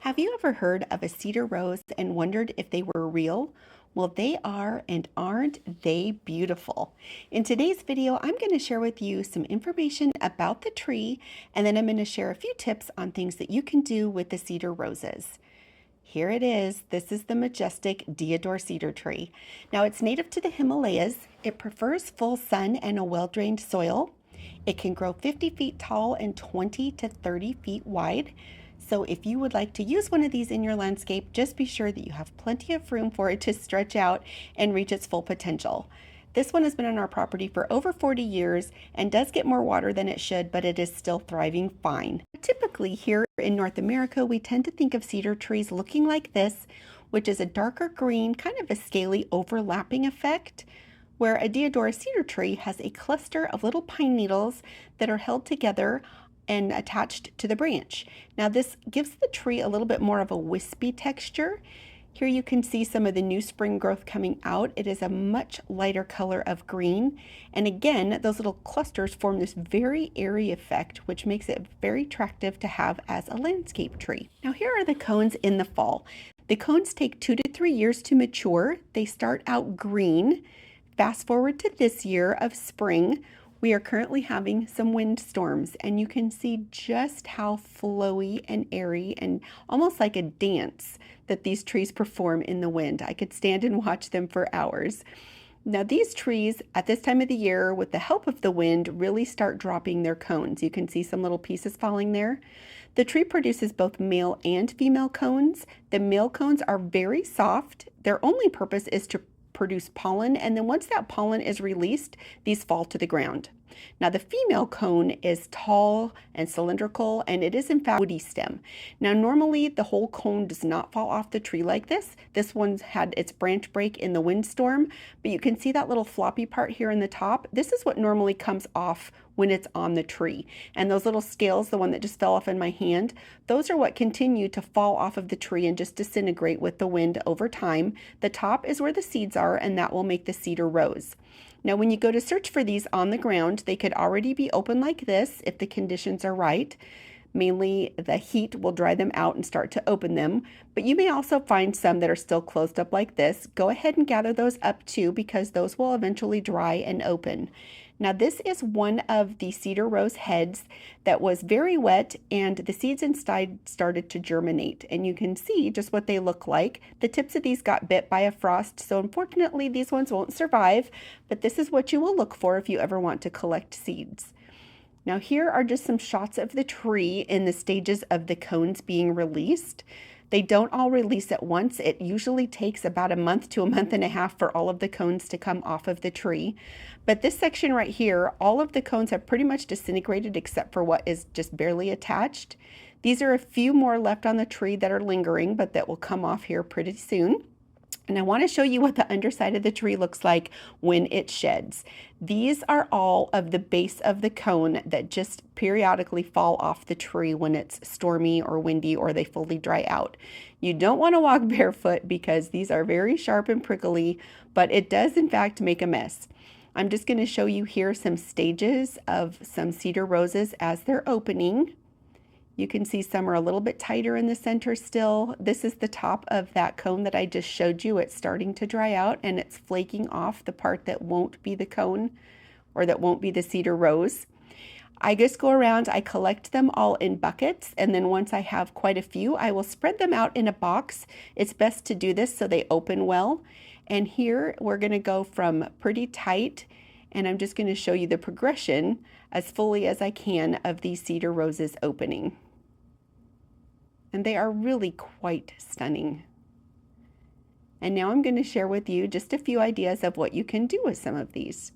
Have you ever heard of a cedar rose and wondered if they were real? Well, they are, and aren't they beautiful? In today's video, I'm going to share with you some information about the tree, and then I'm going to share a few tips on things that you can do with the cedar roses. Here it is. This is the majestic Deodar cedar tree. Now, it's native to the Himalayas. It prefers full sun and a well-drained soil. It can grow 50 feet tall and 20 to 30 feet wide. So if you would like to use one of these in your landscape, just be sure that you have plenty of room for it to stretch out and reach its full potential. This one has been on our property for over 40 years and does get more water than it should, but it is still thriving fine. Typically here in North America, we tend to think of cedar trees looking like this, which is a darker green, kind of a scaly overlapping effect, where a Deodar cedar tree has a cluster of little pine needles that are held together and attached to the branch. Now this gives the tree a little bit more of a wispy texture. Here you can see some of the new spring growth coming out. It is a much lighter color of green. And again, those little clusters form this very airy effect, which makes it very attractive to have as a landscape tree. Now here are the cones in the fall. The cones take 2 to 3 years to mature. They start out green. Fast forward to this year of spring, we are currently having some wind storms, and you can see just how flowy and airy and almost like a dance that these trees perform in the wind. I could stand and watch them for hours. Now these trees at this time of the year, with the help of the wind, really start dropping their cones. You can see some little pieces falling there. The tree produces both male and female cones. The male cones are very soft. Their only purpose is to produce pollen, and then once that pollen is released, these fall to the ground. Now the female cone is tall and cylindrical, and it is in fact woody stem. Now normally the whole cone does not fall off the tree like this. This one's had its branch break in the windstorm, but you can see that little floppy part here in the top. This is what normally comes off when it's on the tree. And those little scales, the one that just fell off in my hand, those are what continue to fall off of the tree and just disintegrate with the wind over time. The top is where the seeds are, and that will make the cedar rose. Now when you go to search for these on the ground, they could already be open like this if the conditions are right. Mainly the heat will dry them out and start to open them, but you may also find some that are still closed up like this. Go ahead and gather those up too, because those will eventually dry and open. Now this is one of the cedar rose heads that was very wet, and the seeds inside started to germinate, and you can see just what they look like. The tips of these got bit by a frost, so unfortunately these ones won't survive, but this is what you will look for if you ever want to collect seeds. Now here are just some shots of the tree in the stages of the cones being released. They don't all release at once. It usually takes about a month to a month and a half for all of the cones to come off of the tree. But this section right here, all of the cones have pretty much disintegrated except for what is just barely attached. These are a few more left on the tree that are lingering, but that will come off here pretty soon. And I want to show you what the underside of the tree looks like when it sheds. These are all of the base of the cone that just periodically fall off the tree when it's stormy or windy or they fully dry out. You don't want to walk barefoot because these are very sharp and prickly, but it does in fact make a mess. I'm just going to show you here some stages of some cedar roses as they're opening. You can see some are a little bit tighter in the center still. This is the top of that cone that I just showed you. It's starting to dry out and it's flaking off the part that won't be the cone or that won't be the cedar rose. I just go around, I collect them all in buckets, and then once I have quite a few, I will spread them out in a box. It's best to do this so they open well. And here we're going to go from pretty tight, and I'm just going to show you the progression as fully as I can of these cedar roses opening. And they are really quite stunning. And now I'm going to share with you just a few ideas of what you can do with some of these.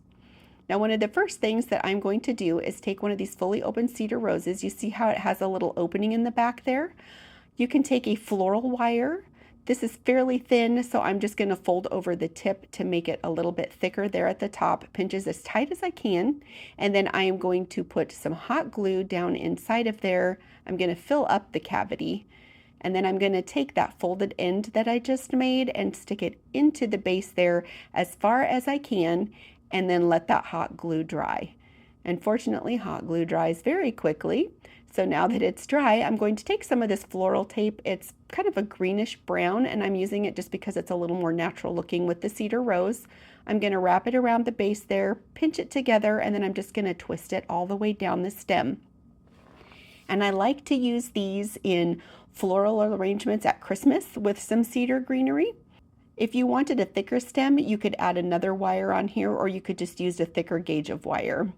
Now one of the first things that I'm going to do is take one of these fully open cedar roses. You see how it has a little opening in the back there? You can take a floral wire. This is fairly thin, so I'm just going to fold over the tip to make it a little bit thicker there at the top. Pinches as tight as I can, and then I am going to put some hot glue down inside of there. I'm going to fill up the cavity, and then I'm going to take that folded end that I just made and stick it into the base there as far as I can, and then let that hot glue dry. Unfortunately, hot glue dries very quickly. So now that it's dry, I'm going to take some of this floral tape. It's kind of a greenish brown, and I'm using it just because it's a little more natural looking with the Cedar Rose. I'm going to wrap it around the base there, pinch it together, and then I'm just going to twist it all the way down the stem. And I like to use these in floral arrangements at Christmas with some cedar greenery. If you wanted a thicker stem, you could add another wire on here, or you could just use a thicker gauge of wire.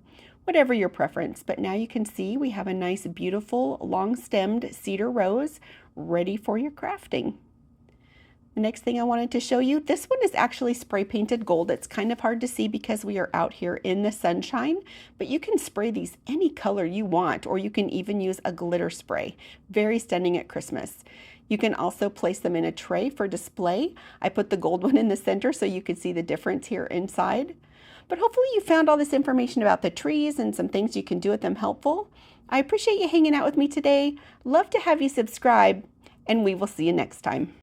Whatever your preference. But now you can see we have a nice, beautiful, long-stemmed cedar rose ready for your crafting. The next thing I wanted to show you, this one is actually spray painted gold. It's kind of hard to see because we are out here in the sunshine, but you can spray these any color you want, or you can even use a glitter spray. Very stunning at Christmas. You can also place them in a tray for display. I put the gold one in the center so you could see the difference here inside. But hopefully you found all this information about the trees and some things you can do with them helpful. I appreciate you hanging out with me today. Love to have you subscribe, and we will see you next time.